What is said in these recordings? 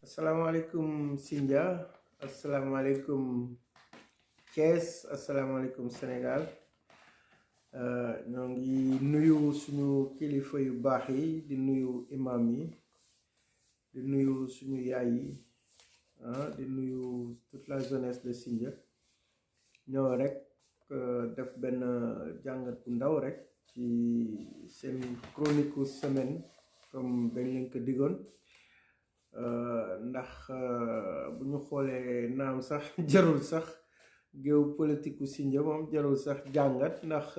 Assalamualaikum Sindia, assalamualaikum Thiès, assalamualaikum Sénégal. Ñoo ngi nuyu suñu kilifa yu baax yi, di nuyu imam yi, di nuyu suñu yaay yi, di nuyu toute la jeunesse de Sindia. ñoo rek def benn jàngat bu ndaw rek ci seen chronique semaine comme dañ leen ko digoon. Ndax bu ñu xoolee naam sax jarul sax géopolitique u Sindia moom jarul sax jàngat ndax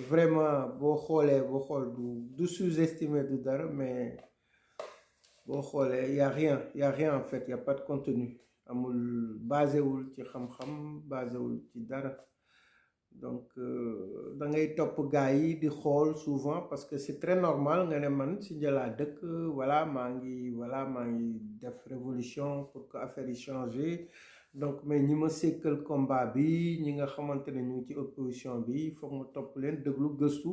vraiment boo xool du sous-estimé du dara, mais boo xoolee y a rien en fait, y a pas de contenu, amul basé wul ci xam-xam, basé wul ci dara. Donc da ngay topp gars yi di xool souvent parce que c'est très normal nga ne man Sindia laa dëkk, voilà maa ngi def révolution pour que affaire yi changer. Donc mais ñi ma sekkal combat bi, ñi nga xamante ne ñu ngi ci opposition bi, foog ma topp leen déglu gëstu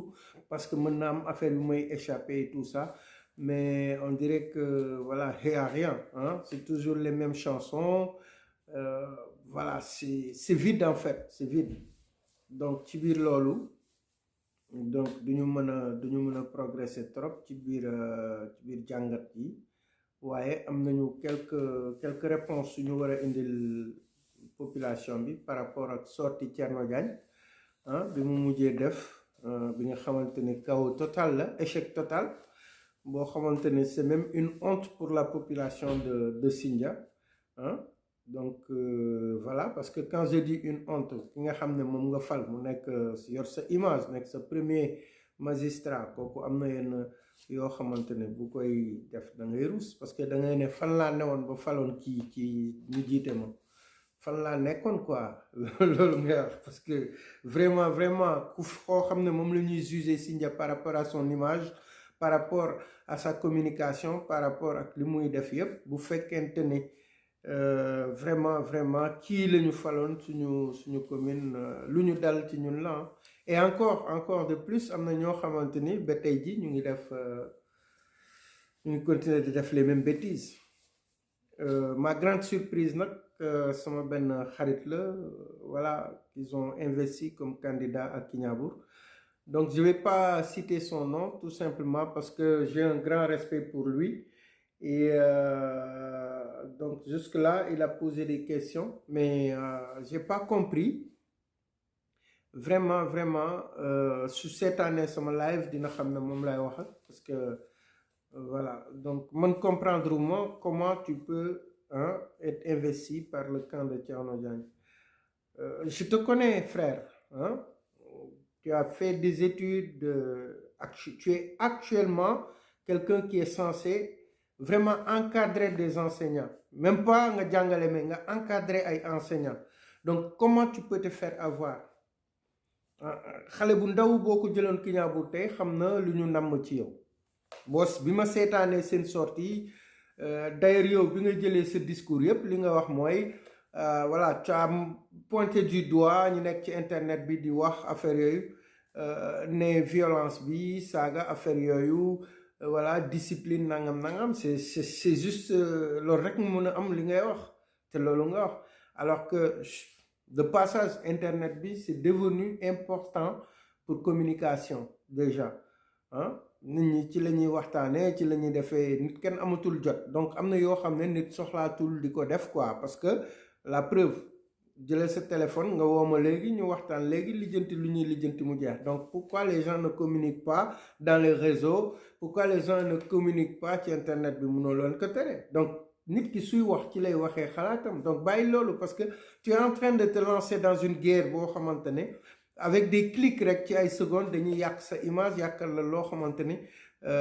parce que mën na am affaire yu may échapper et tout ça, mais on dirait que voilà, y a rien, c'est toujours les mêmes chansons. Voilà, c'est vide en fait, c'est vide. Donc ci biir loolu, donc duñu mën a progresser trop ci biir jàngat yi, waaye am nañu quelques réponses suñu war a indil population bi par rapport ak sortie Thierno Diagne bi mu mujjee def, bi nga xamante ni chaos total la, échec total boo xamante ni c'est même une honte pour la population de Sindia. Donc voilà, parce que quand je dis une honte, ki nga xam ne moom nga fal mu nekk yor sa image, nekk sa premier magistrat, kooku am na yenn yoo xamante ne bu koy def da ngay rus, parce que da ngay ne fan laa newoon ba faloon kii ci ñu jiite ma, fan laa nekkoon quoi. Loolu ngay wax, parce que vraiment ku koo xam ne moom la ñuy juger Sindia par rapport à son image, par rapport à sa communication, par rapport ak li muy def yëpp, bu fekkente ni vraiment kii la ñu faloon suñu commune, lu ñu dal ci ñun la. Et encore de plus am na ñoo xamante ni ba tey ji ñu ngi continuer di def les mêmes bêtises. Ma grande surprise nag, sama benn xarit la, voilà, qu'ils ont investi comme candidat à Kignanbour. Donc je vais pas citer son nom, tout simplement parce que j'ai un grand respect pour lui. Et donc jusque-là, il a posé des questions, mais j'ai pas compris. Vraiment, sur cette année, sur mon live, dina xam ne moom lay wax, parce que voilà. Donc, man comprendre moi comment tu peux être investi par le camp de Thierno Diagne. Je te connais, frère. Tu as fait des études, tu es actuellement quelqu'un qui est censé vraiment encadrer des enseignants, même pas nga jàngale mais nga encadrer ay enseignants. Donc comment tu peux te faire avoir? Xale bu ndaw boo ko jëloon Kignanbour tey xam na lu ñu namm ci yow. Boos bi ma seetaanee seen sortie, d'ailleurs yow bi nga jëlee sa discours yépp li nga wax mooy voilà, tu as pointé du doigt ñu nekk ci internet bi di wax affaire yooyu, ne violence bi saaga affaire yooyu, voilà, discipline nangam, c'est juste loolu rek mu mën a am li ngay wax te loolu nga wax. Alors que le passage internet bi c'est devenu important pour communication déjà. Nit ñi ci la ñuy waxtaanee, ci la ñuy defee, nit kenn amatul jot. Donc am na yoo xam ne nit soxlaatul di ko def quoi, parce que la preuve, jëlee sa téléphone nga woo ma léegi ñu waxtaan léegi lijjanti lu ñuy lijjanti mu jeex. Donc pourquoi les gens ne communiquent pas dans les réseaux, pourquoi les gens ne communiquent pas ci internet bi, mënoo leen ko tere. Donc nit ki suy wax ci lay waxee xalaatam. Donc bàyyi loolu, parce que tu es en train de te lancer dans une guerre boo xamante ne avec des clics rek ci ay secondes dañuy yàq sa image, yàqal la loo xamante ni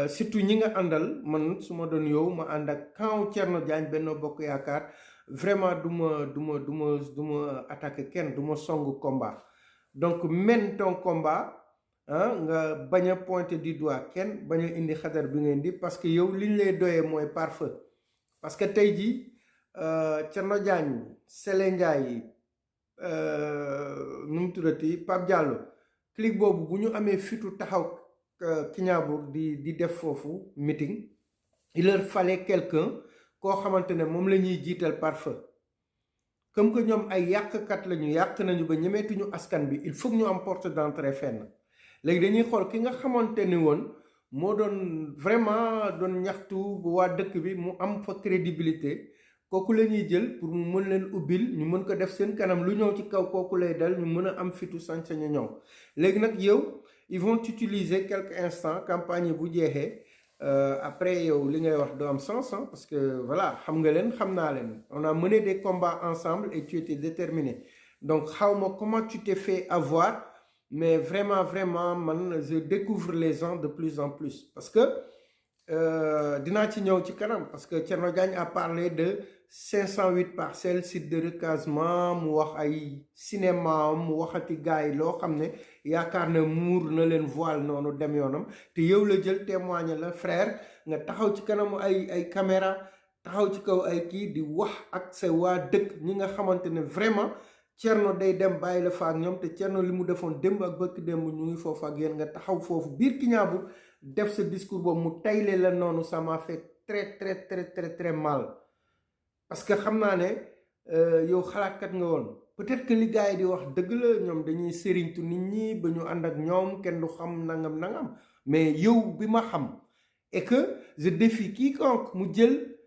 surtout ñi nga àndal. Man su ma doon yow ma ànd ak camp Thierno Diagne, Benno Bokk Yaakaar, vraiment du ma attaquer kenn du ma songu combat donc mène ton combat ah nga bañ a pointer du doigt kenn bañ a indi xadar bi nga indi parce que yow liñ lay doyee mooy pare-feu parce que tey jii Thierno Diagne Sele Ndiaye nu mu tuddati Pape Diallo clique boobu bu ñu amee fitu taxaw Kignaabour di def foofu meeting il leur fallait quelqu'un koo xamante ne moom la ñuy jiital par feu comme que ñoom ay yàqkat lañu yàq nañu ba ñemeetuñu askan bi il faut que ñu am porte d'entrée fenn léegi dañuy xool ki nga xamante ni woon moo doon vraiment doon ñaxtu bu waa dëkk bi mu am fa crédibilité kooku la ñuy jël pour mu mën leen ubbil ñu mën ko def seen kanam lu ñëw ci kaw kooku lay dal ñu mën a am fitu sañ-sañ a ñëw léegi nag yow ils vont utiliser quelques instants campagne bu jeexee après yow li ngay wax do am sens hein, parce que voilà xam nga leen xam naa leen on a mené des combats ensemble et tu étais déterminé donc xawma comment tu t'es fait avoir mais vraiment man je découvre les gens de plus en plus parce que dinaa ci ñëw ci kanam parce que Thierno Diagne a parlé de 508 parcelles site de recasement mu wax ay cinéma mu waxati gars yi loo xam ne yaakaar na muur na leen voile noonu dem yoonam te yow la jël témoigner la frère nga taxaw ci kanamu ay caméra taxaw ci kaw ay kii di wax ak sa waa dëkk ñi nga xamante ne vraiment Thierno day dem bàyyi la fa ak ñoom te Thierno li mu defoon démb ak bëkk démb ñu ngi foofu ak yéen nga taxaw foofu biir Kignaabour def sa discours boobu mu tayle la noonu ça m'a fait très mal parce que xam naa ne yow xalaatkat nga woon peut-être que li gars yi di wax dëgg la ñoom dañuy sëriñtu nit ñi ba ñu ànd ak ñoom kenn du xam nangam mais yow bi ma xam et que je défie quiconque mu jël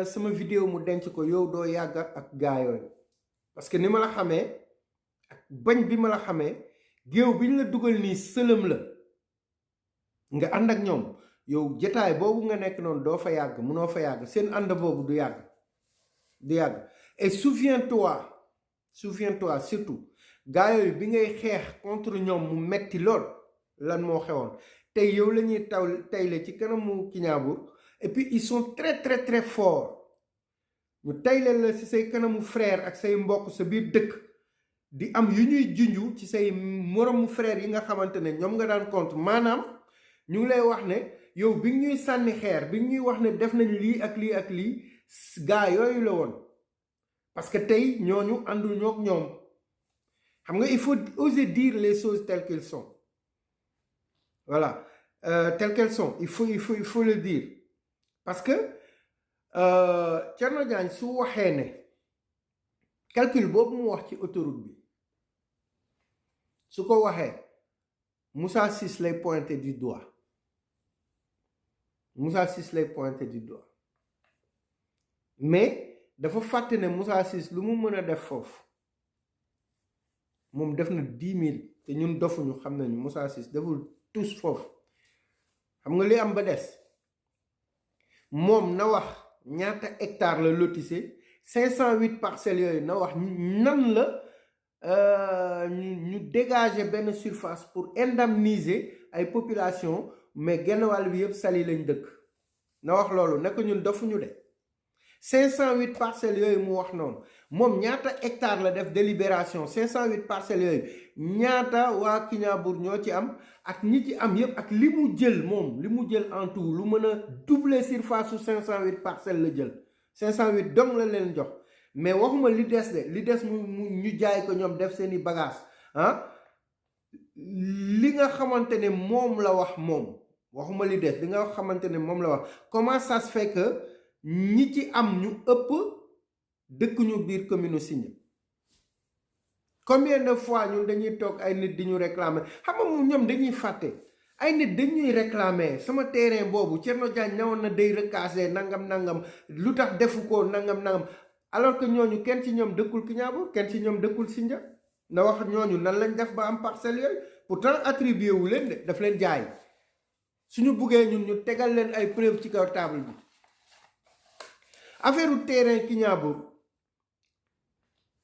sama vidéo mu denc ko yow doo yàgg ak gars yooyu parce que ni ma la xamee ak bañ bi ma la xamee géew bi ñu la dugal nii sëlëm la nga ànd ak ñoom yow jataay boobu nga nekk noonu doo fa yàgg munoo fa yàgg seen ànd boobu du yàgg et souviens-toi surtout gars yooyu bi ngay xeex contre ñoom mu metti lool lan moo xewoon tey yow la ñuy tayle ci kanamu Kignaabour et puis ils sont très forts ñu tayle la ci say kanamu frère ak say mbokk sa biir dëkk di am yu ñuy junju ci say moromu frère yi nga xamante ne ñoom nga daan contre maanaam ñu ngi lay wax ne yow bi ñuy sànni xeer bi ñuy wax ne def nañ lii ak lii gaa yooyu la woon parce que tey ñooñu ànduñoo ak ñoom xam nga il faut oser dire les choses telles qu'elles sont voilà telles qu'elles sont il faut le dire parce que Thierno Diagne su waxee ne calcul boobu mu wax ci autoroute bi su ko waxee Moussa Ciss lay pointer du doigt mais dafa fàtte ne Moussa Ciss lu mu mën a def foofu moom def na 10 000 te ñun dofuñu xam nañu Moussa Ciss deful tous foofu xam nga li am ba des moom na wax ñaata hectare la lotissé 508 parcelles yooyu na wax nan la ñu dégager benn surface pour indemniser ay population mais genn wàll bi yëpp Saly lañ dëkk na wax loolu ne ko ñun dofuñu de 508 parcelles yooyu mu wax noonu moom ñaata hectare la def délibération 508 parcelles yooyu ñaata waa Kignaabour ñoo ci am ak ñi ci am yëpp ak li mu jël moom li mu jël en tout lu mën a doubler surface su 508 parcelles la jël 508 dong la leen jox mais waxuma li des de li des mu ñu jaay ko ñoom def seeni bagage ah li nga xamante ne moom la wax moom waxuma li des li nga xamante ne moom la wax comment ça se fait que ñi ci am ñu ëpp dëkk ñu biir commune Sindia combien de fois ñun dañuy toog ay nit di ñu réclamer xam nga mu ñoom dañuy fàtte ay nit dañuy réclamer sama terrain boobu Thierno Diagne newoon na day recaser nangam lu tax defu ko nangam alors que ñooñu kenn ci ñoom dëkkul Kignaabour kenn ci ñoom dëkkul Sindia na wax ñooñu nan lañ def ba am parcelles yooyu pourtant attribué wu leen de daf leen jaay suñu buggee ñun ñu tegal leen ay preuve ci kaw table bi affaire u terrain Kignaabour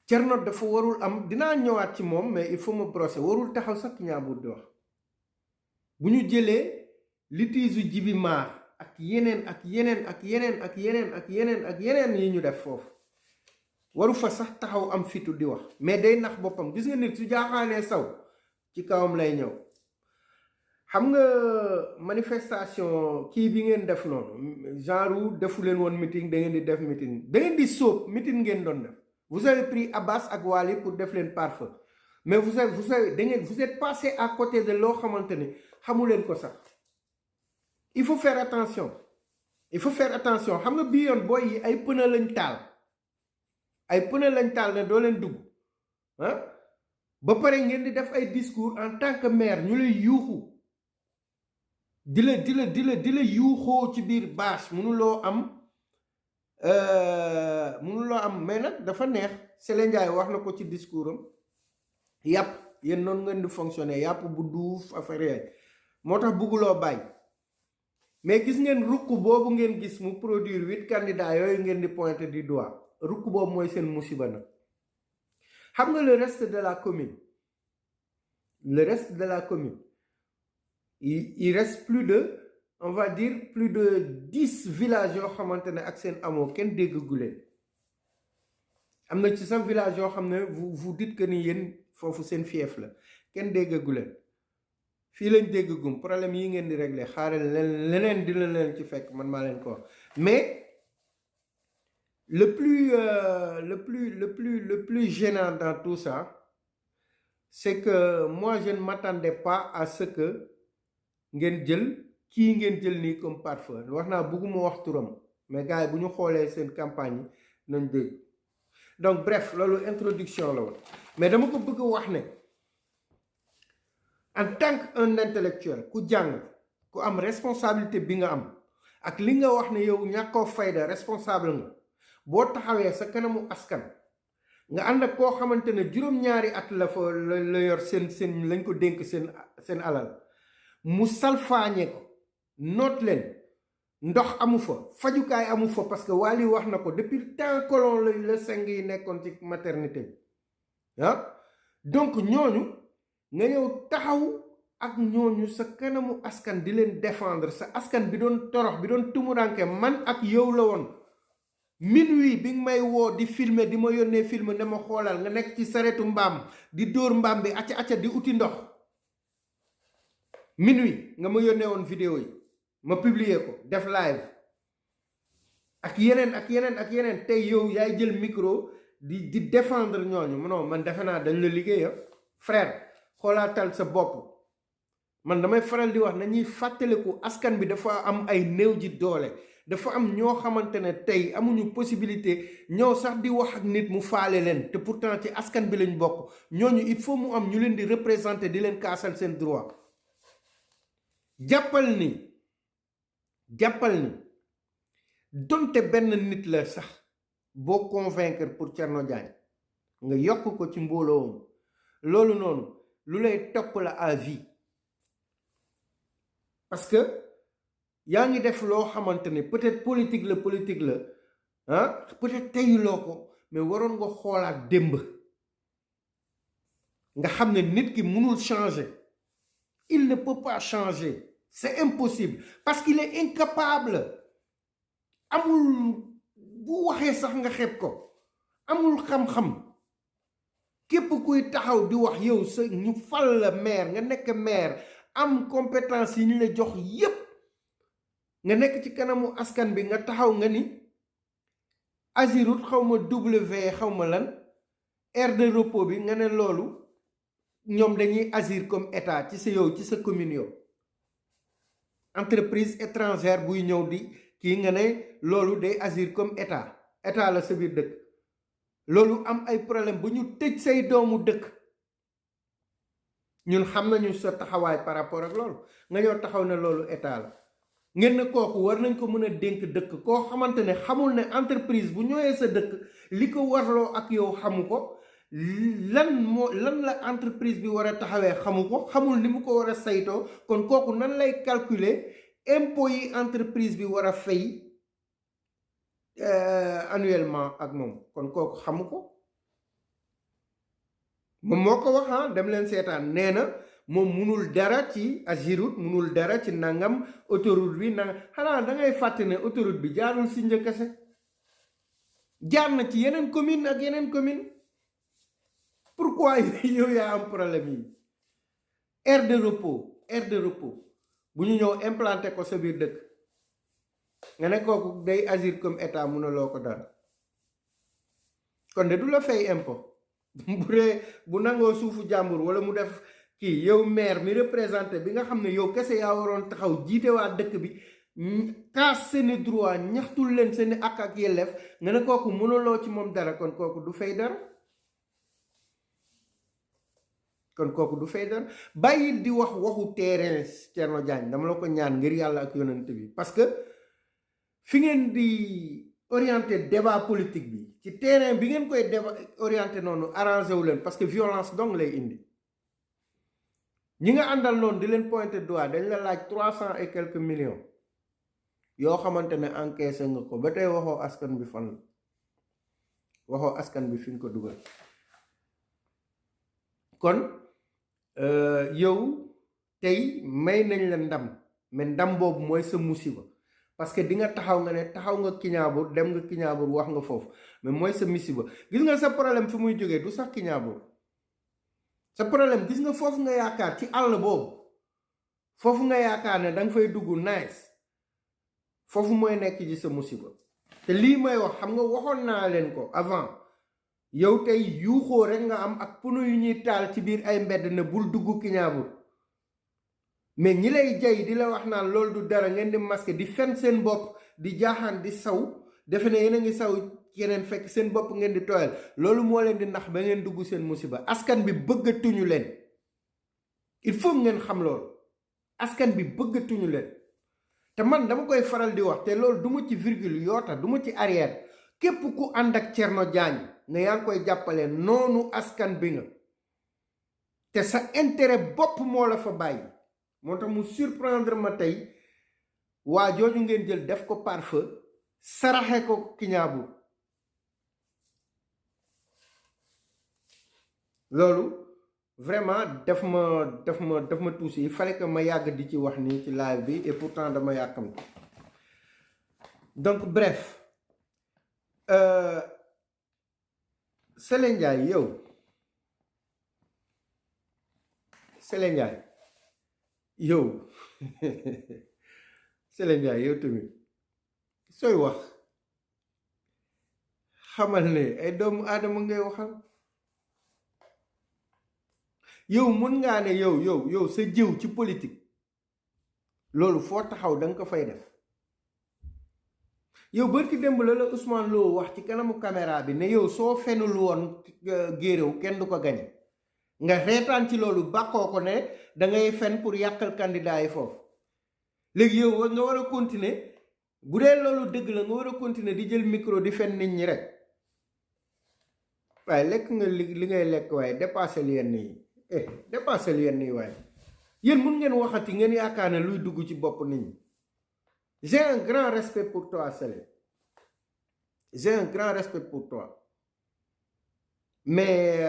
Thierno dafa warul am dinaa ñëwaat ci moom mais il faut ma brosser warul taxaw sax Kignaabour di wax bu ñu jëlee litige u Djibi Mar ak yeneen yi ñu def foofu waru fa sax taxaw am fitu di wax mais day nax boppam. Gis nga nit su jaaxaanee saw ci kawam lay ñëw. xam nga manifestation kii bi ngeen def noonu genre defu leen woon meeting, da ngeen di def meeting, da ngeen di sóob meeting ngeen doon def. Vous avez pris Abbas ak Wali pour def leen pare-feu, mais vous êtes passé à côté de loo xamante ni xamu leen ko sax. Il faut faire attention. Il faut faire attention. Xam nga bii yoon booy yi ay pneu lañ taal. Ay pneu lañ taal ne doo leen dugg ah ba pare ngeen di def ay discours en tant que maire ñu lay yuuxu di la yuuxoo ci biir bâche mënuloo am mais nag dafa neex. Sélé Ndiaye wax na ko ci discours am yàpp yéen noonu ngeen di fonctionner yàpp bu duuf affaire yooyu moo tax bugguloo bàyyi. mais gis ngeen rukk boobu ngeen gis mu produire 8 candidats yooyu ngeen di pointer du doigt rukk boobu mooy seen musiba nag. xam nga le reste de la commune il reste plus de, on va dire plus de 10 villages yoo xamante ne ak seen amoo kenn déggagu leen. am na ci sa village yoo xam ne vous dites que ni yéen foofu seen fief la kenn déggagu leen. fii lañ déggagum problème yi ngeen di régler xaaral leneen dina leen ci fekk man maa leen ko wax. Mais le plus gênant dans tout ça, c'est que moi je ne m'attendais pas à ce que ngeen jël kii ngeen jël nii comme pare-feu. wax naa bëgguma wax turam mais gars yi bu ñu xoolee seen campagne yi nañ dégg. Donc bref loolu introduction la woon mais dama ko bëgg a wax ne en tant qu'un intellectuel ku jàng ku am responsabilité bi nga am ak li nga wax ne yow ñàkkoo fayda responsable nga boo taxawee sa kanamu askan nga ànd ak koo xamante ne juróom-ñaari at la fa la yor seen lañ ko dénk seen alal mu salfaañe ko noot leen ndox amu fa fajukaay amu fa parce que Wally wax na ko depuis temps colon la seng yi nekkoon ci maternité bi ah donc ñooñu nga ñëw taxaw ak ñooñu sa kanamu askan di leen défendre sa askan bi doon torox bi doon tumuranke man ak yow la woon minuit bi nga may woo di filmer di ma yónnee film ne ma xoolal nga nekk ci saretu mbaam di dóor mbaam bi acca di uti ndox minuit nga ma yónnee woon vidéo yi ma publier ko def live ak yeneen tey yow yaay jël micro di défendre ñooñu non man defe naa dañ la liggéeya frère xoolaatal sa bopp. Man damay faral di wax nañuy fàttaliku askan bi dafa am ay néew ji doole dafa am ñoo xamante ne tey amuñu possibilité ñëw sax di wax ak nit mu faale leen te pourtant ci askan bi lañ bokk ñooñu il faut mu am ñu leen di représenter di leen kaasal seen droit. jàppal ni donte benn nit la sax boo convaincre pour Thierno Diagne nga yokk ko ci mbooloom loolu noonu lu lay topp la à vie. Parce que yaa ngi def loo xamante ne peut-être politique la ah peut-être teyuloo ko mais waroon nga xoolaat démb nga xam ne nit ki mënul changer. Il ne peut pas changer. C'est impossible parce qu'il est incapable. Amul bu waxee sax nga xeeb ko amul xam-xam képp kuy taxaw di wax yow sa ñu fal la maire nga nekk maire am compétence yi ñu la jox yépp nga nekk ci kanamu askan bi nga taxaw nga ni Azirut xawma W xawma lan aire de repos bi nga ne loolu ñoom dañuy agir comme état ci sa yow ci sa commune yow entreprise étrangère buy ñëw di kii nga ne loolu day agir comme état la sa biir dëkk loolu am ay problème bu ñu tëj say doomu dëkk ñun xam nañu sa taxawaay par rapport ak loolu nga ñëw taxaw ne loolu état la ngeen ne kooku war nañ ko mën a dénk dëkk koo xamante ne xamul ne entreprise bu ñëwee sa dëkk li ko warloo ak yow xamu ko lan la entreprise bi war a taxawee xamu ko xamul ni mu ko war a saytoo kon kooku nan lay calculer impôt yi entreprise bi war a fay annuellement ak moom kon kooku xamu ko moom moo ko wax dem leen seetaan nee na moom munul dara ci Azirut munul dara ci nangam autoroute bi nangam xanaa dangay fàtte ne autoroute bi jaarul si njëkkase jaar na ci yeneen commune ak yeneen commune pourquoi yow yaa am problème yi aire de repos bu ñu ñëw implanté ko sa biir dëkk nga ne kooku day agir comme état mënuloo ko dara kon de du la fay impôt bu dee bu nangoo suufu jàmbur wala mu def kii yow maire mi représenté bi nga xam ne yow kese yaa waroon taxaw jiite waa dëkk bi kaas seeni droit ñaxtul leen seeni ak yelleef nga ne kooku mënuloo ci moom dara kon kooku du fay dara bàyyi di wax waxu terrain Thierno Diagne dama la ko ñaan ngir yàlla ak yonent bi parce que fi ngeen di orienté débat politique bi ci terrain bi ngeen koy débat orienté noonu arrangé wu leen parce que violence donc lay indi ñi nga àndal noonu di leen pointé doigt dañ la laaj 300 et quelques millions yoo xamante ne encaissé nga ko ba tey waxoo askan bi fan waxoo askan bi fi nga ko dugal kon yow tey may nañ la ndam mais ndam boobu mooy sa musiba parce que di nga taxaw nga ne taxaw nga Kiñaabur dem nga Kiñaabur wax nga foofu mais mooy sa musiba gis nga sa problème fi muy jógee du sax Kiñaabur sa problème gis nga foofu nga yaakaar ci àll boobu foofu nga yaakaar ne danga fay dugg nice foofu mooy nekk ci sa musiba te lii may wax xam nga waxoon naa leen ko avant yow tey yuuxoo rek nga am ak pono yu ñuy taal ci biir ay mbedd ne bul dugg Kiñaabur mais ñi lay jay di la wax naan loolu du dara ngeen di masque di fen seen bopp di jaaxaan di saw defe ne yéen a ngi saw yeneen fekk seen bopp ngeen di tooyal loolu moo leen di nax ba ngeen dugg seen musiba askan bi bëggatuñu leen il faut ngeen xam loolu askan bi bëggatuñu leen te man dama koy faral di wax te loolu duma ci virgule yoota duma ci arrière képp ku ànd ak Thierno Diagne ne yaa ngi koy jàppale noonu askan bi nga te sa intérêt bopp moo la fa bàyyi moo tax mu surprendre ma tey waa jooju ngeen jël def ko pare-feu saraxe ko Kiñaabur loolu vraiment daf ma tuusi il fallait que ma yàgg di ci wax nii ci live bi et pourtant dama yàkkamti donc bref Sélé Ndiaye yow Sélé Ndiaye yow Sélé Ndiaye yow tamit sooy wax xamal ne ay doomu aadama ngay waxal yow mën ngaa ne yow sa jëw ci politique loolu foo taxaw danga ko fay def yow bërki démb la Ousmane Lo wax ci kanamu caméra bi ne yow soo fenul woon géeréw kenn du ko gañe nga reetaan ci loolu bàkkoo ko ne dangay fen pour yàqal candidat yi foofu léegi yow nga war a continuer bu dee loolu dëgg la nga war a continuer di jël micro di fen nit ñi rek waaye lekk nga li ngay lekk waaye dépassé yenn yi dépassé yenn yi waaye yéen mun ngeen waxati ngeen yaakaar ne luy dugg ci bopp nit ñi j'ai un grand respect pour toi Sélé j'ai un grand respect pour toi mais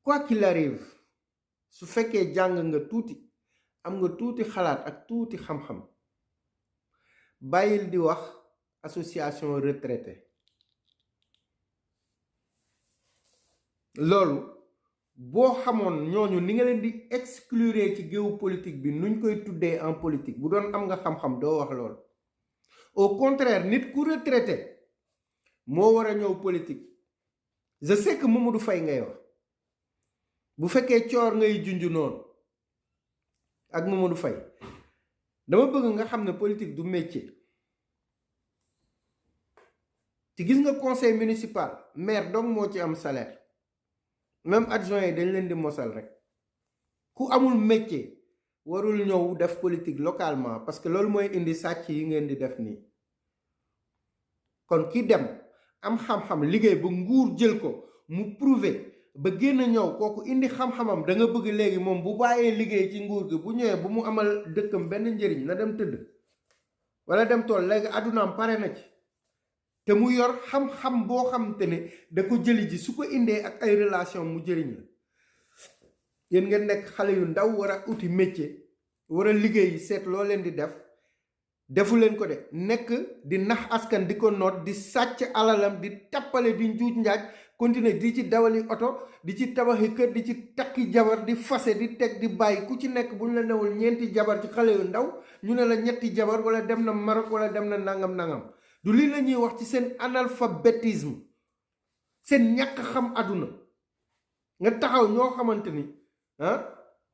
quoi qu'il arrive su fekkee jàng nga tuuti am nga tuuti xalaat ak tuuti xam-xam bàyyil di wax association retraité loolu boo xamoon ñooñu ni nga leen di exclure ci géewu politique bi nuñ koy tuddee en politique bu doon am nga xam-xam doo wax loolu au contraire nit ku retraité moo war a ñëw politique je sais que Mamadou Faye ngay wax bu fekkee coor ngay junj noonu ak Mamadou Faye dama bëgg nga xam ne politique du métier ci gis nga conseil municipal maire donc moo ci am salaire même adjoint yi dañ leen di mosal rek ku amul métier warul ñëw def politique localement parce que loolu mooy indi sàcc yi ngeen di def nii kon ki dem am xam-xam liggéey ba nguur jël ko mu prouver ba génn ñëw kooku indi xam-xamam da nga bëgg léegi moom bu bàyyee liggéey ci nguur gi bu ñëwee bu mu amal dëkkam benn njëriñ na dem tëdd wala dem tool léegi àddunaam pare na ci te mu yor xam-xam boo xam te ne da ko jëli ji su ko indee ak ay relation mu jëriñ la yéen ngeen nekk xale yu ndaw war a uti métier war a liggéey seet loo leen di def defu leen ko de nekk di nax askan di ko noot di sàcc alalam di tappale di njuuj njaaj continuer di ci dawali oto di ci tabaxi kër di ci takki jabar di fase di teg di bàyyi ku ci nekk bu ñu la newul ñeenti jabar ci xale yu ndaw ñu ne la ñetti jabar wala dem na Maroc wala dem na nangam du lii la ñuy wax ci seen analphabétisme seen ñàkk xam àdduna nga taxaw ñoo xamante ni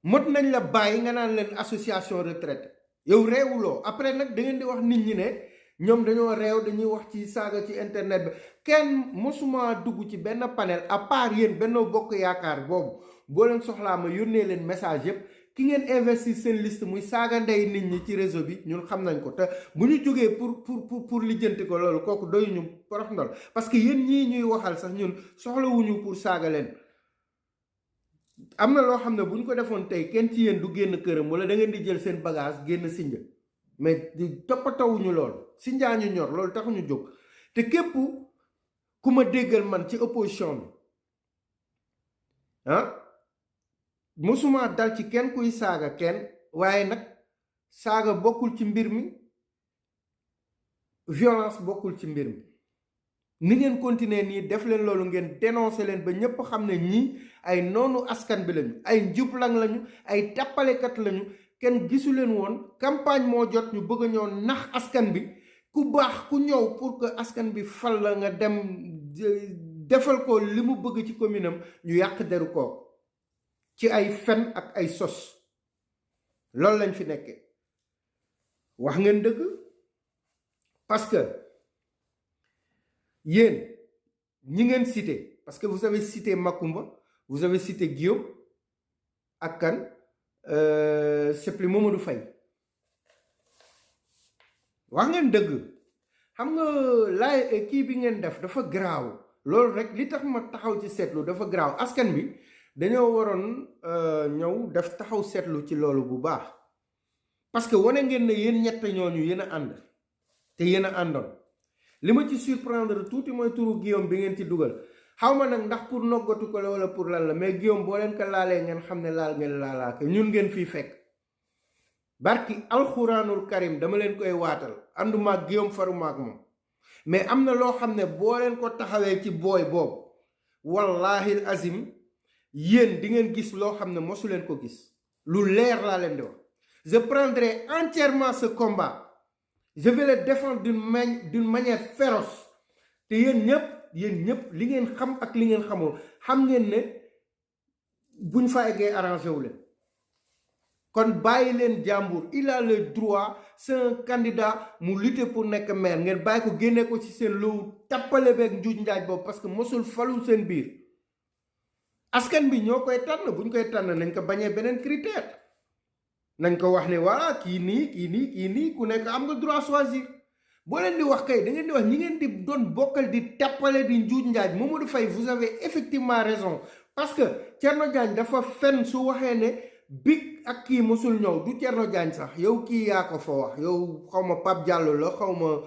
mot nañ la bàyyi nga naan leen association retraite yow réewuloo après nag da ngeen di wax nit ñi ne ñoom dañoo réew dañuy wax ci saaga ci internet bi kenn mosuma dugg ci benn panel à part yéen Benno Bokk Yaakaar boobu boo leen soxlaa ma yónnee leen message yëpp ki ngeen investir seen liste muy saaga ndey nit ñi ci réseau bi ñun xam nañ ko te bu ñu jógee pour lijjanti ko loolu kooku doyuñu porox ndol parce que yéen ñii ñuy waxal sax ñun soxlawuñu pour saaga leen am na loo xam ne bu ñu ko defoon tey kenn ci yéen du génn këram wala da ngeen di jël seen bagage génn Sindia mais di toppatawuñu loolu Sindia ñu ñor loolu taxuñu jóg te képp ku ma déggal man ci opposition bi mosuma dal ci kenn kuy saaga kenn waaye nag saaga bokkul ci mbir mi violence bokkul ci mbir mi ni ngeen continuer nii def leen loolu ngeen dénoncer leen ba ñépp xam ne ñii ay noonu askan bi lañu ay njublang lañu ay tappalekat lañu kenn gisu leen woon campagne moo jot ñu bëgg a ñëw nax askan bi ku baax ku ñëw pour que askan bi fal la nga dem defal ko li mu bëgg ci commune am ñu yàq deru ko ci ay fen ak ay sos loolu lañ fi nekkee wax ngeen dëgg parce que yéen ñi ngeen cité parce que vous avez cité Macoumba vous avez cité Guillaume ak kan c'est plus Mamadou Faye wax ngeen dëgg xam nga laay kii bi ngeen def dafa garaaw loolu rek li tax ma taxaw ci seetlu dafa garaaw askan bi dañoo waroon ñëw def taxaw seetlu ci loolu bu baax parce que wane ngeen ne yéen ñett ñooñu yéen a ànd te yéen a àndoon li ma ci surprendre tuuti mooy turu Guillaume bi ngeen ci dugal xaw ma nag ndax pour noggatu ko la wala pour lan la mais Guillaume boo leen ko laalee ngeen xam ne laal ngeen laalaake ñun ngeen fii fekk barki alxuraanul karim dama leen koy waatal ànduma ak Guillaume faruma ak moom mais am na loo xam ne boo leen ko taxawee ci booy boobu wallahi azim yéen di ngeen gis loo xam ne mosu leen ko gis lu leer laa leen di wax je prendrai entièrement ce combat je vais le défendre d'une manière féroce te yéen ñëpp li ngeen xam ak li ngeen xamul xam ngeen ne buñ fa eggee arrangé wu leen kon bàyyi leen jàmbur il a le droit c'est un candidat mu lutter pour nekk maire ngeen bàyyi ko génne ko ci seen loolu tappale beeg njuuj njaaj boobu parce que mosul falul seen biir askan bi ñoo koy tànn buñ koy tànn nañ ko bañee beneen critère nañ ko wax ne voilà kii nii ku nekk am nga droit choisir boo leen di wax kay da ngeen di wax ñi ngeen di doon bokkal di tappale di njuuj njaaj Mamadou Faye vous avez effectivement raison parce que Thierno Diagne dafa fen su waxee ne big ak kii mosul ñëw du Thierno Diagne sax yow kii yaa ko fa wax yow xaw ma Pape Diallo la xaw ma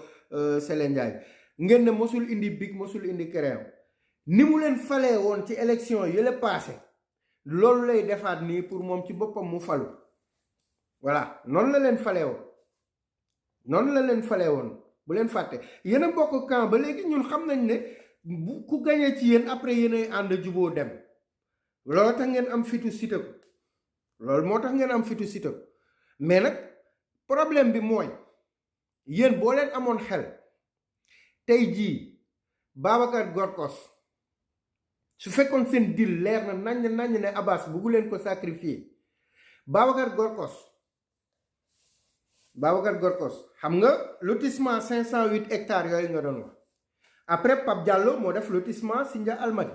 Sele Ndiaye ngeen ne mosul indi big mosul indi créam ni mu leen falee woon ci élection yële passé loolu lay defaat nii pour moom ci boppam mu falu voilà noonu la leen falee woon bu leen fàtte yéen a bokk camp ba léegi ñun xam nañ ne bu ku gañee ci yéen après yéenay ànd juboo dem loolu tax ngeen am fitu sita ko loolu moo tax ngeen am fitu sita ko mais nag problème bi mooy yéen boo leen amoon xel tey jii Babacar Gorkos su fekkoon seen deal leer na naññ ne Abbas buggu leen ko sacrifier Babacar Gorkos xam nga lotissement 508 hectares yooyu nga doon wax après Pape Diallo moo def lotissement Sindia Almadi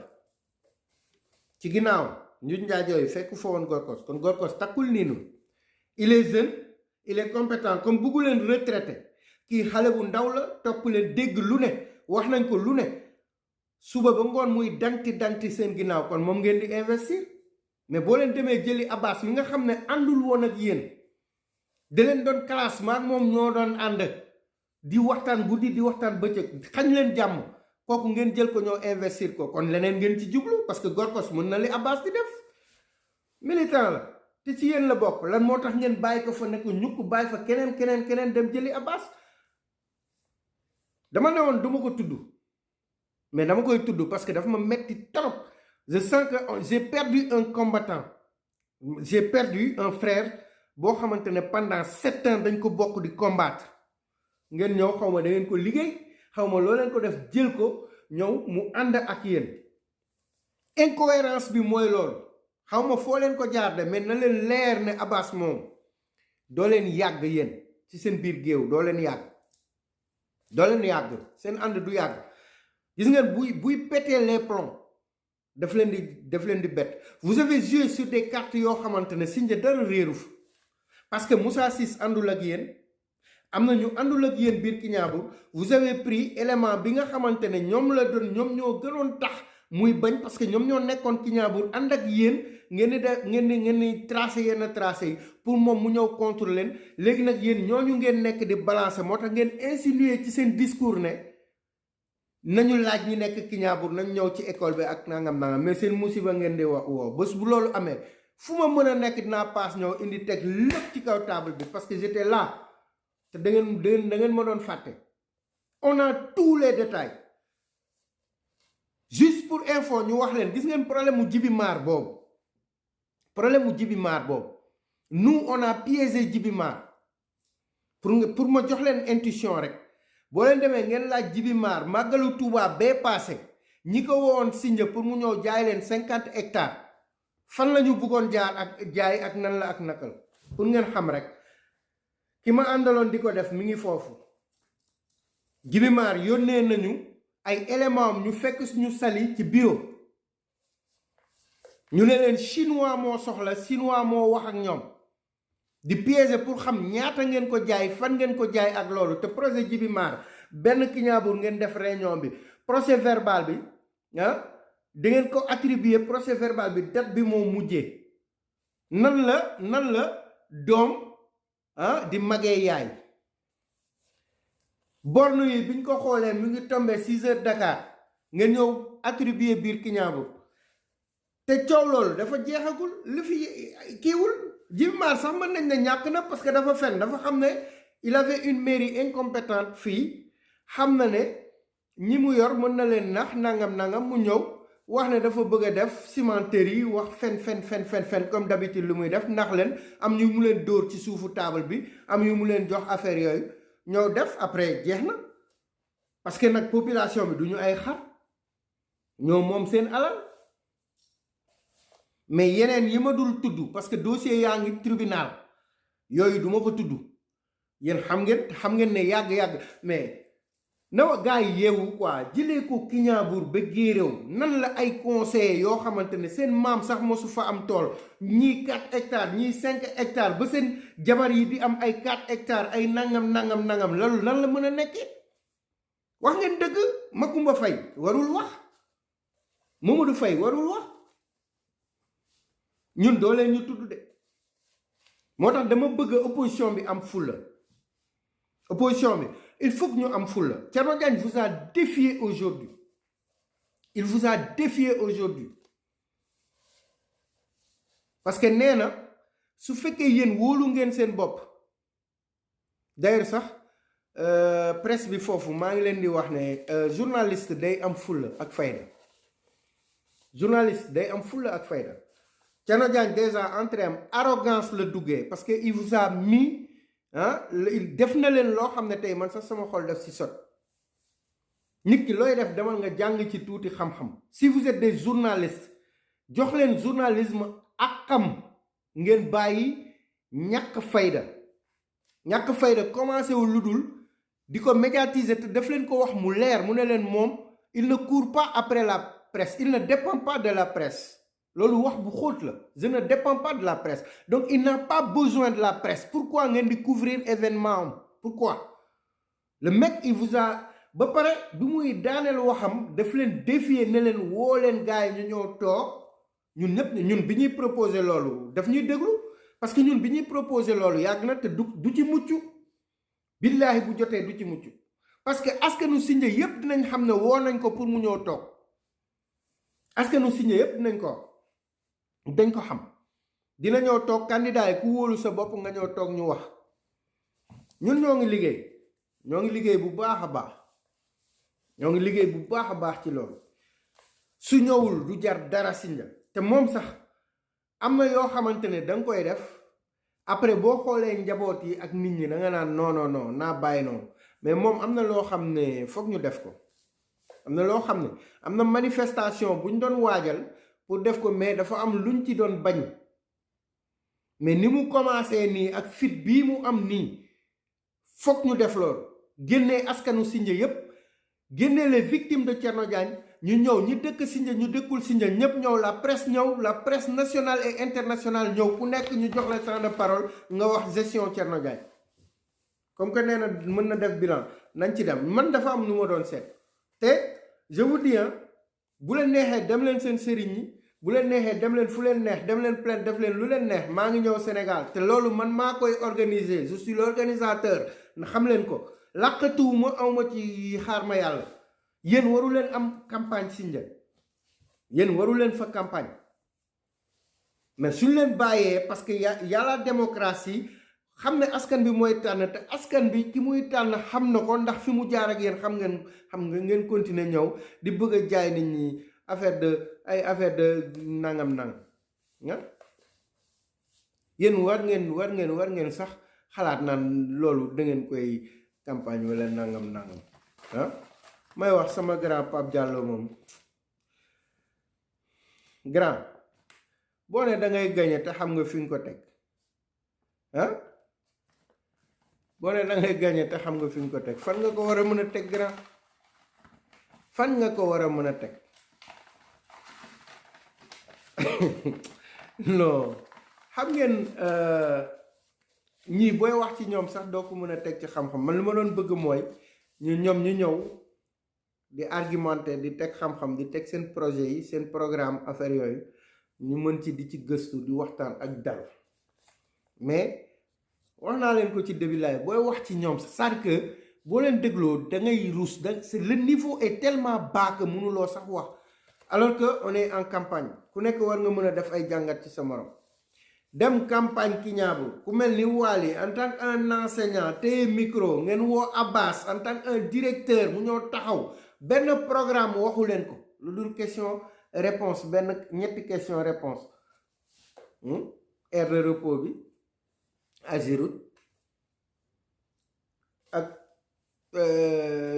ci ginnaaw njuuj njaaj yooyu fekk fa woon Gorkos kon Gorkos takkul nii nu il est jeune il est compétent comme buggu leen retraité kii xale bu ndaw la topp leen dégg lu ne wax nañ ko lu ne suba ba ngoon muy danti seen ginnaaw kon moom ngeen di investir mais boo leen demee jëli Abbas mi nga xam ne àndul woon ak yéen da leen doon classement ak moom ñoo doon ànd di waxtaan guddi di waxtaan bëccëg xañ leen jàmm kooku ngeen jël ko ñoo investir ko kon leneen ngeen ci jublu parce que Gorkos mën na li Abbas di def militant la te ci yéen la bokk lan moo tax ngeen bàyyi ko fa ne ko ñukk bàyyi fa keneen dem jëli Abbas dama ne woon duma ko tudd mais dama koy tudd parce que dafa ma metti trop je sens que j'ai perdu un combattant j'ai perdu un frère boo xamante ne pendant 7 ans dañ ko bokk di combattre ngeen ñëw xaw ma da ngeen ko liggéey xaw ma loo leen ko def jël ko ñëw mu ànd ak yéen incohérence bi mooy loolu xaw ma foo leen ko jaar de mais na leen leer ne Abbas moom doo leen yàgg yéen ci seen biir géew doo leen yàgg seen ànd du yàgg gis ngeen buy péter les plombs daf leen di bett vous avez joué sur des cartes yoo xamante ne Sindia dara réeru fa parce que Moussa Ciss àndul ak yéen am na ñu àndul ak yéen biir Kignaabour vous avez pris élément bi nga xamante ne ñoom ñoo gënoon tax muy bañ parce que ñoom ñoo nekkoon Kignaabour ànd ak yéen ngeen di tracé yenn tracé yi pour moom mu ñëw contre leen léegi nag yéen ñooñu ngeen nekk di balancer moo tax ngeen insinuer ci seen discours ne nañu laaj ñi nekk Kignaabour nañ ñëw ci école bi ak nangam mais seen musiba ngeen di woo bés bu loolu amee fu ma mën a nekk dinaa paas ñëw indi teg lépp ci kaw table bi parce que j'étais là te da ngeen ma doon fàtte on a tous les détails juste pour info ñu wax leen gis ngeen problème mu Djiby Mar boobu nous on a piégé Djiby Mar pour ma jox leen intuition rek boo leen demee ngeen laaj Djiby Mar màggalu Touba bee passé ñi ko woon Sindia pour mu ñëw jaay leen 50 hectares fan la ñu bëggoon jaar ak jaay ak nan la ak nakal pour ngeen xam rek ki ma àndaloon di ko def mi ngi foofu Djiby Mar yónnee nañu ay éléments am ñu fekk suñu sali ci bureau ñu ne leen chinois moo soxla chinois moo wax ak ñoom di piéger pour xam ñaata ngeen ko jaay fan ngeen ko jaay ak loolu te projet Djiby Mar benn Kignaabour ngeen def réunion bi procès verbal bi da ngeen ko attribuer procès verbal bi date bi moo mujjee nan la doom di magee yaay borne yi biñ ko xoolee mu ngi tombé 6 heures Dakar ngeen ñëw attribuer biir Kignaabour te coow loolu dafa jeexagul li fi kiiwul Djiby Mar sax mën nañ ne ñàkk na parce que dafa fen dafa xam ne il avait une mairie incompétente fii xam na ne ñi mu yor mën na leen nax nangam mu ñëw wax ne dafa bëgg a def cimenterie yi wax fen comme d'habitude lu muy def ndax leen am yu mu leen dóor ci suufu table bi am yu mu leen jox affaire yooyu ñëw def après jeex na parce que nag population bi du ñu ay xar ñoo moom seen alal mais yeneen yi ma dul tudd parce que dossier yaa ngi tribunal yooyu du ma ko tudd yéen xam ngeen ne yàgg mais na gars yi yeewu quoi jëlee ko Kignaabour ba Guéréo nan la ay conseillers yoo xamante ne seen maam sax mosu fa am tool ñii 4 hectares ñii 5 hectares ba seen jabar yi di am ay 4 hectares ay nangam loolu nan la mën a nekkee wax ngeen dëgg Macoumba Faye warul wax Mamadou Faye warul wax ñun doo leen ñu tudd de moo tax dama bëgg opposition bi am fulla opposition bi il faut que ñu am fulla Thierno Diagne vous a défié aujourd'hui il vous a défié aujourd'hui parce que nee na su fekkee yéen wóolu ngeen seen bopp d'ailleurs sax presse bi foofu maa ngi leen di wax ne journaliste day am fulla ak fayda journaliste day am fulla ak fayda Thierno Diagne déjà entré am arrogance la duggee parce que il vous a mis def na leen loo xam ne tey man sax sama xol def si sot nit ki looy def demal nga jàng ci tuuti xam-xam si vous êtes des journalistes jox leen journalisme ak xam ngeen bàyyi ñàkk fayda commencé wu lu dul di ko médiatiser te def leen ko wax mu leer mu ne leen moom il ne court pas après la presse il ne dépend pas de la presse loolu wax bu xóot la je ne dépends pas de la presse donc il n'a pas besoin de la presse pourquoi ngeen di couvrir événement am pourquoi le mec il vous a ba pare bi muy daaneel waxam daf leen défier ne leen woo leen gars yi ñu ñëw toog ñun bi ñuy proposer loolu daf ñuy déglu parce que ñun bi ñuy proposer loolu yàgg na te du ci mucc billaahi bu jotee du ci mucc parce que askanu Sindia yépp dinañ xam ne woo nañ ko pour mu ñëw toog askanu Sindia yépp dañ ko xam dina ñëw toog candidat yi ku wóolu sa bopp nga ñëw toog ñu wax ñun ñoo ngi liggéey bu baax a baax ñoo ngi liggéey bu baax a baax ci loolu su ñëwul du jar dara Sindia te moom sax am na yoo xamante ne danga koy def après boo xoolee njaboot yi ak nit ñi da nga naan non naa bàyyi noonu mais moom am na loo xam ne foog ñu def ko am na loo xam ne am na manifestation bu ñu doon waajal pour def ko mais dafa am luñ ci doon bañ mais ni mu commencé nii ak fit bii mu am nii foog ñu def loolu génnee askanu Sindia yépp génnee les victimes de Thierno Diagne ñu ñëw ñi dëkk Sindia ñu dëkkul Sindia ñëpp ñëw la presse nationale et internationale ñëw ku nekk ñu jox la temps de parole nga wax gestion Thierno Diagne comme que nee na mën na def bilan nañ ci dem man dafa am nu ma doon seet te je vous dis bu leen neexee dem leen seen sëriñ ñi bu leen neexee dem leen fu leen neex dem leen plainte def leen lu leen neex maa ngi ñëw Sénégal te loolu man maa koy organiser je suis l'organisateur na xam leen ko làqatuwuma awma ci xaar ma yàlla yéen waru leen am campagne Sindia yéen waru leen fa campagne mais suñ leen bàyyee parce que y a la démocratie xam ne askan bi mooy tànn te askan bi ki muy tànn xam na ko ndax fi mu jaar ak yéen xam nga ngeen continuer ñëw di bëgg a jaay nit ñi affaire de nangam yéen war ngeen sax xalaat naan loolu da ngeen koy campagne wala nangam may wax sama grand Pape Diallo moom grand boo ne da ngay gañe te xam nga fi nga ko teg boo ne da ngay gañe te xam nga fi nga ko teg fan nga ko war a mën a teg grand fan nga ko war a mën a teg non xam ngeen ñii booy wax ci ñoom sax doo ko mën a teg ci xam-xam man li ma doon bëgg mooy ñu ñëw di argumenter di teg xam-xam di teg seen projet yi seen programme affaire yooyu ñu mën ci di ci gëstu di waxtaan ak dal mais wax naa leen ko ci début laay booy wax ci ñoom c'est-à-dire que boo leen dégloo da ngay ruus c'est le niveau est tellement bas que mënuloo sax wax alors que on est en campagne ku nekk war nga mën a def ay jàngat ci sa morom dem campagne Kignaabour ku mel ni Wally en tant qu'un enseignant téye micro ngeen woo Abbas en tant qu'un directeur mu ñëw taxaw benn programme waxu leen ko lu dul question réponse benn ñetti question réponse aire de repos bi Ageroute ak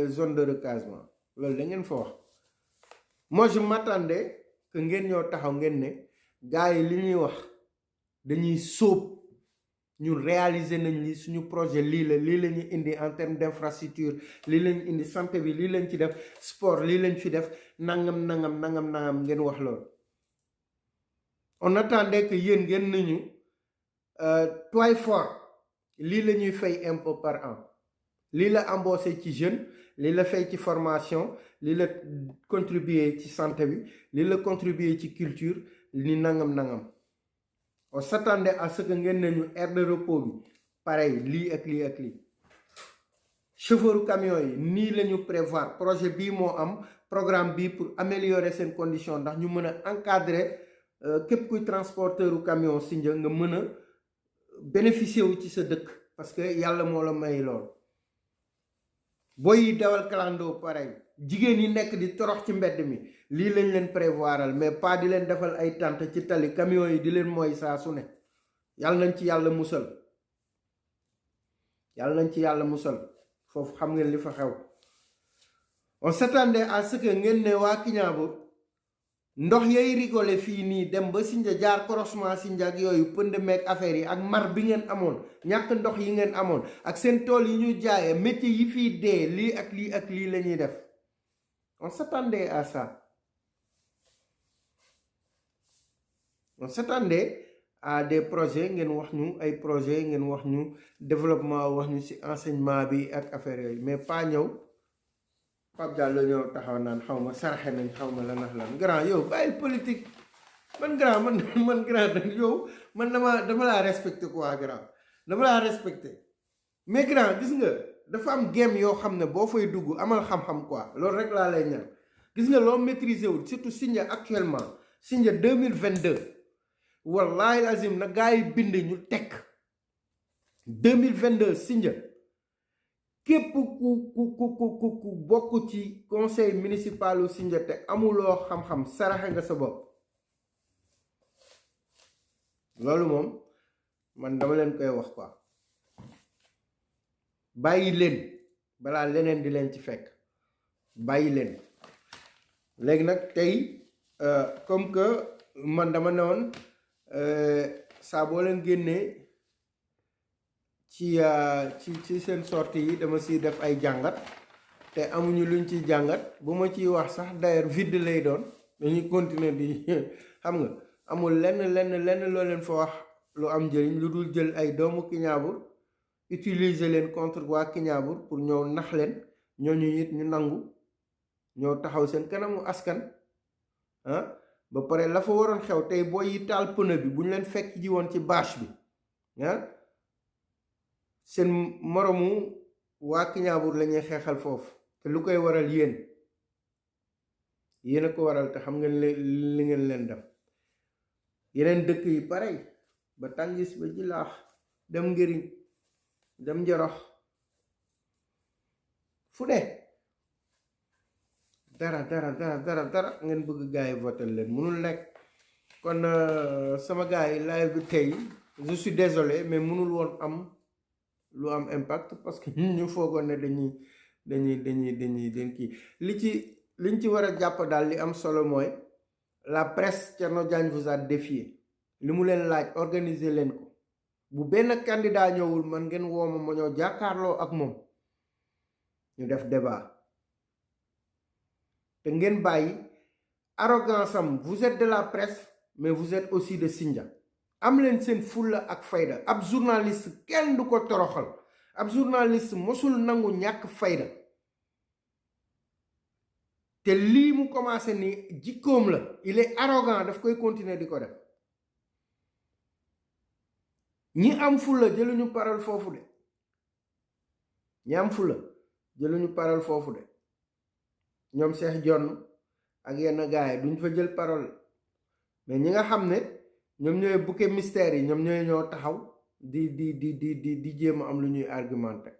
zone de recasement loolu da ngeen fa wax moi je m'attendais que ngeen ñoo taxaw ngeen ne gars yi li ñuy wax dañuy sóob ñun réaliser nañ li suñu projet lii la ñu indi en termes d'infrastructure lii lañ indi santé bi lii lañ ci def sport lii lañ fi def nangam ngeen wax loolu on attendait que yéen ngeen nañu toy fort lii la ñuy fay impôt par an lii la embauché ci jeune lii la fay ci formation lii la contribuer ci santé bi lii la contribuer ci culture li nangam on s'attendait à ce que ngeen nañu aire de repos bi pareil lii ak lii chauffeur camion yi nii la ñu prévoir projet bii moo am programme bii pour améliorer seen condition ndax ñu mën a encadrer képp kuy transporteur u camion Sindia nga mën a bénéficier wu ci sa dëkk parce que yàlla moo la may lool booy yi dawal clando pareil jigéen yi nekk di torox ci mbedd mi lii lañ leen prévoiral mais pas di leen defal ay tente ci tali camion yi di leen mooy saa su ne yàlla nañ ci yàlla musal foofu xam ngeen li fa xew on s'attendait à ce que ngeen ne waa Kignaabour ndox yooyu rigolé fii nii dem ba Sindia jaar croisement Sindia ak yooyu pënd meeg affaire yi ak mar bi ngeen amoon ñàkk ndox yi ngeen amoon ak seen tool yi ñu jaayee métier yi fii dee lii ak lii la ñuy def on s'attendait à ça on s'attendait à des projets ngeen wax ñu ay projets ngeen wax ñu développement wax ñu ci enseignement bi ak affaire yooyu mais pas ñëw Pape Diallo ñëw taxaw naan xaw ma saraxe nañ xaw ma lan grand yow bàyyil politique man grand man grand yow man dama laa respecté quoi grand dama laa respecté mais grand gis nga dafa am game yoo xam ne boo fay dugg amal xam-xam quoi loolu rek laa lay ñaan gis nga loo maîtriser wul surtout Sindia actuellement Sindia 2022 wallahi lazim na gars yi bind ñu tekk 2022 Sindia képp ku bokk ci conseil municipal u Sindia te amuloo xam-xam saraxe nga sa bopp loolu moom man dama leen koy wax quoi bàyyi leen balaa leneen di leen ci fekk bàyyi leen léegi nag tey comme que man dama ne woon saa boo leen génnee ci seen sortie yi dama siy def ay jàngat te amuñu luñ ciy jàngat bu ma ciy wax sax d'ailleurs vide lay doon dañuy continuer di xam nga amul lenn loo leen fa wax lu am njëriñ lu dul jël ay doomu Kiñaabur utiliser leen contre waa Kiñaabur pour ñëw nax leen ñooñu it ñu nangu ñoo taxaw seen kanamu askan ba pare la fa waroon xew tey booy yi taal pneu bi bu ñu leen fekk ji woon ci bâche bi seen moromu waa Kiñaabur la ñuy xeexal foofu te lu koy waral yéen a ko waral te xam ngeen li ngeen leen def yeneen dëkk yi parey ba Tàngis ba Jilaax dem Ngëriñ dem Njorox fu ne dara ngeen bëgg gars yi voter leen mënul nekk kon sama gars yi live bi tey je suis désolé mais mënul woon am lu am impact parce que ñu foogoon ne dañuy kii liñ ci war a jàpp daal li am solo mooy la presse Thierno Diagne vous a défié li mu leen laaj organiser leen ko bu benn candidat ñëwul man ngeen wooma ma ñëw jàkkaarloo ak moom ñu def débat te ngeen bàyyi arrogance am vous êtes de la presse mais vous êtes aussi de Sindia am leen seen fulla ak fayda ab journaliste kenn du ko toroxal ab journaliste mosul nangu ñàkk fayda te lii mu commencé ni jikkoom la il est arrogant daf koy continuer di ko def ñi am fulla jëluñu parole foofu de ñi am fulla jëluñu parole foofu de ñoom Cheikh Jonn ak yenn gars yi duñ fa jël parole mais ñi nga xam ne ñoom ñooy bouquet mystère yi ñoom ñooy ñoo taxaw di jéem a am lu ñuy argumenté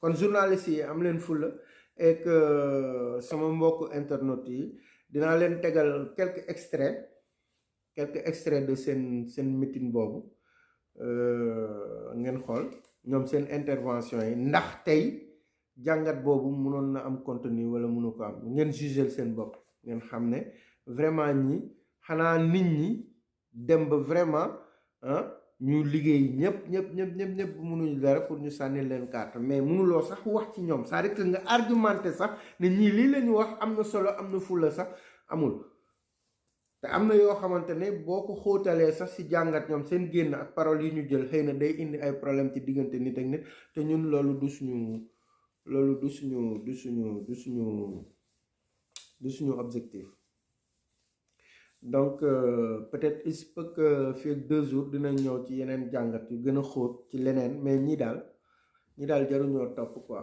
kon journalistes yi am leen fulla et que sama mbokk internet yi dinaa leen tegal quelques extraits de seen meeting boobu ngeen xool ñoom seen intervention yi ndax tey jàngat boobu mënoon na am contenu wala mënu ko am ngeen jugel seen bopp ngeen xam ne vraiment ñi xanaa nit ñi dem ba vraiment ñu liggéey ñëpp mënuñu dara pour ñu sànni leen carte mais mënuloo sax wax ci ñoom c'est-à-dire que nga argumenté sax ne ñii lii la ñu wax am na solo am na fulla sax amul te am na yoo xamante ne boo ko xóotalee sax ci jàngat ñoom seen génn ak parole yi ñu jël xëy na day indi ay problème ci diggante nit ak nit te ñun loolu du suñu objectif donc peut-être il se peut que fii ak 2 jours dinañ ñëw ci yeneen jàngat yu gën a xóot ci leneen mais ñi daal jaruñoo topp quoi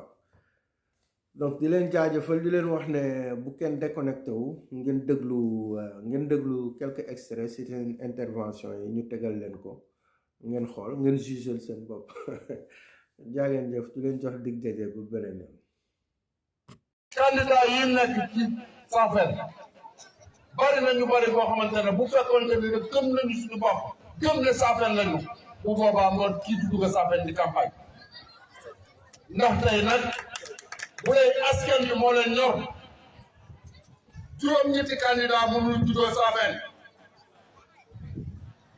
donc di leen jaajëfal di leen wax ne bu kenn déconnecté wu ngeen déglu quelques extraits ci seen intervention yi ñu tegal leen ko ngeen xool ngeen jugel seen bopp jaa ngeen jëf di leen jox dig daje bu beneen yoon. candidat yi nekk ci Safel bari na ñu bari boo xamante ne bu fekkoonte ni rek gëm nañu suñu bopp gëm ne Safel lañu bu boobaa ngoon kii di dugg Safel di campagne ndax tey nag bu dee askan bi moo leen ñor juróom-ñetti candidat mënul juddoo Safel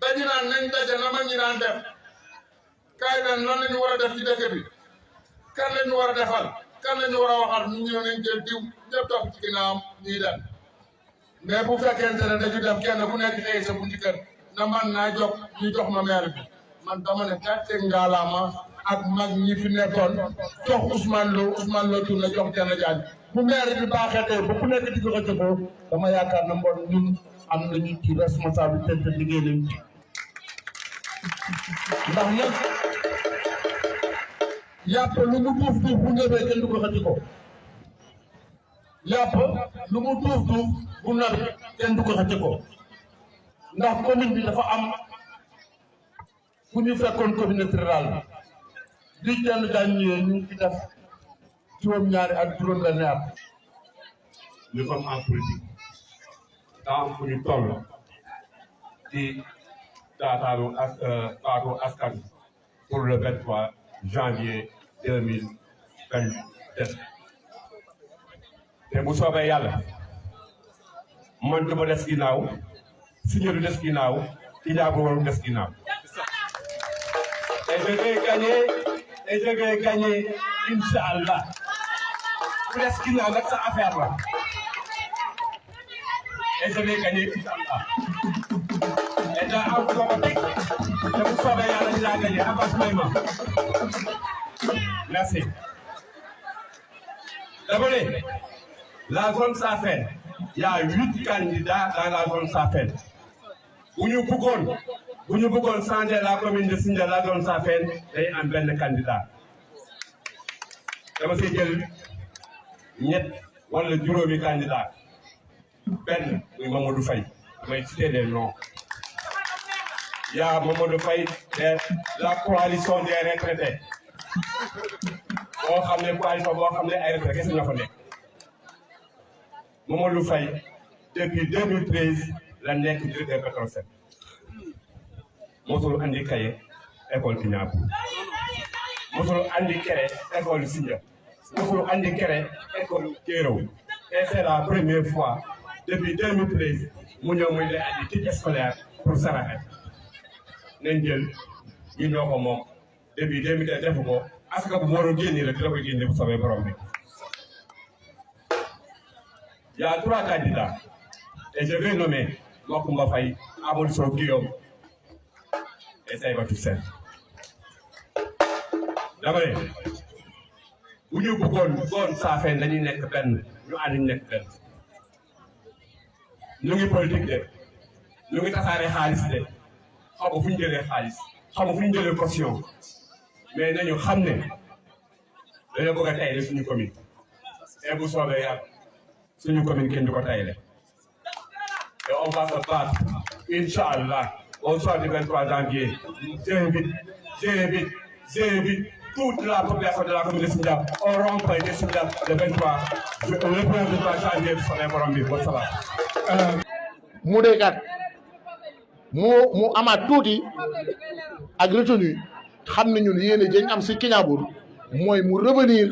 dañu naan nañ daje na mag ñi daan def kaay leen lan la ñu war a def ci dëkk bi kan la ñu war a defal kan la ñu war a waxal ñu ñëw nañ jël diw ñëpp topp ci ginnaawam ñuy dem mais bu fekkente ne dañu dem kenn ku nekk xëy sa bunti kër na man naa jox ñu jox ma maire bi man dama ne gàcce ngaalaama ak mag ñi fi nekkoon jox Ousmane Lo Touré jox Diana Diagne bu maire bi baaxee tey ba ku nekk di ko xëccoo dama yaakaar na mbon ñun am nañu ci responsabilité te liggéey nañu ndax nag yàpp lu mu duuf bu nëbee kenn du ko xëccoo yàpp lu mu duuf bu nëbee kenn du ko xëccoo ndax commune bi dafa am fu ñu fekkoon communauté rurale di kenn daan ñëwee ñu ngi def juróom-ñaari ak juróom-benni at. Nous sommes en politique dans fu ñu toll ci taataaru askan pour le 23 janvier 2027. te bu soobee yàlla man du ma des ginnaaw Sindia du des ginnaaw Kiñaabour waru des ginnaaw. et je vais gagner Inch'Allah. ku des ginnaaw nag sa affaire la. et je vais gagner Inch'Allah. et daa am ko ko teg te bu soobee yàlla dinaa gagner Abass Maïma. merci. dama ne la zone Safène, il y a 8 candidats dans la zone Safène. Bu ñu bëggoon changer la commune de Sindia, la zone Safène day am benn candidat. dama siy jël ñett wala juróomi candidat benn muy Mamadou Faye damay citer les noms. Il y a Mamadou Faye de la coalition des retraités boo xam ne coalition boo xam ne ay retraités kese ñoo fa nekk. Mamadou Faye depuis 2013 la nekk directeur Petrosen mosul andi kaye école Kiñaabour mosul andi kere école Sindia mosul andi kere école Kérow et c'est la première fois depuis 2013 mu ñëw muy lay andi kit scolaire pour Saraxe nañ jël ñu ñoo ko moom depuis 2013 defu ko askan bu waroon génne rek dina koy génne bu soobee borom bi. Il y a 3 candidats et je vais nommer Macoumba Faye, Amadou Sow Guillaume et Saïbatou Sène. dama ne bu ñu bëggoon zone Safène dañuy nekk benn ñu ànd ñu nekk benn ñu ngi politique de ñu ngi tasaare xaalis de xamu fu ñu jëlee xaalis xamu fu ñu jëlee caution mais nañu xam ne dañoo bëgg a tayle suñu commune et bu soobee yàlla suñu commune kenn du ko tayle et on va se battre Inch'Allah au soir du 23 janvier. J'invite toute la population de la commune de Sindia au rond-point de Sindia le 23 janvier bi soobee borom bi wa salaam. mu deekat mu amaat tuuti ak retenu xam ne ñun yéene jëñ am si Kiñaabour mooy mu revenir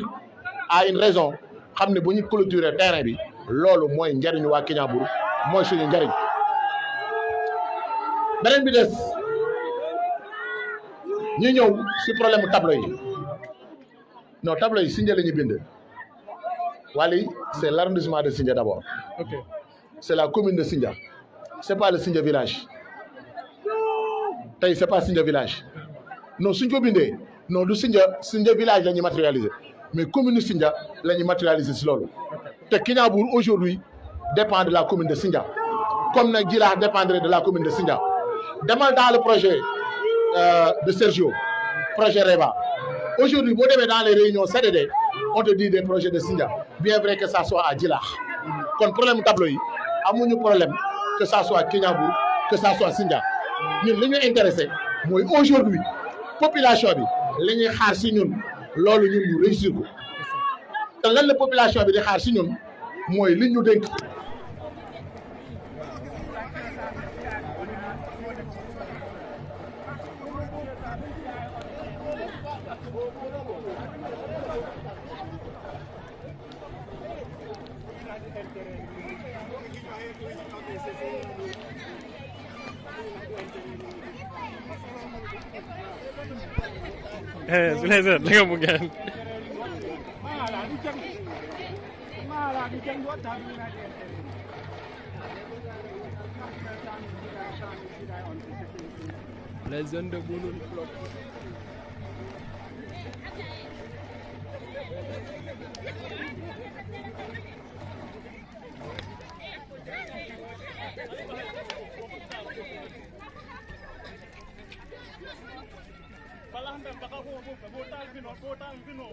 à une raison xam ne bu ñu clôturer terrain bi loolu mooy njariñu waa Kiñaabour mooy suñu njariñ. beneen bi des ñu ñëw si problème mu tableau yi non tableau yi Sindia la ñuy bind Wally c'est l'arrondissement de Sindia d'abord. Ok. C'est la commune de Sindia. C'est pas le Sindia village. Tey c'est pas Sindia village. Non suñ ko bindee non du Sindia village la ñuy matérialiser mais commune de Sindia la ñuy matérialiser si loolu. te Kiñaabour aujourd'hui dépend de la commune de Sindia comme nag Djilakh dépendrait de la commune de Sindia. Demal dans le projet de Sergio, projet REVA. Aujourd'hui, boo demee dans les réunions CDD, on te dit des projets de Sindia, bien vrai que ça soit à Djilakh. Kon problème tableau yi amuñu problème que ça soit Kiñaabour, que ça soit Sindia. ñun li ñu intéressé mooy aujourd'hui population bi li ñuy xaar si ñun loolu ñun ñu réussir ko te lan la population bi di xaar si ñun mooy li ñu dénk. Zulaysar naka mu gaan les zones de Boulogne Balang dan bakal hukum, botal vino.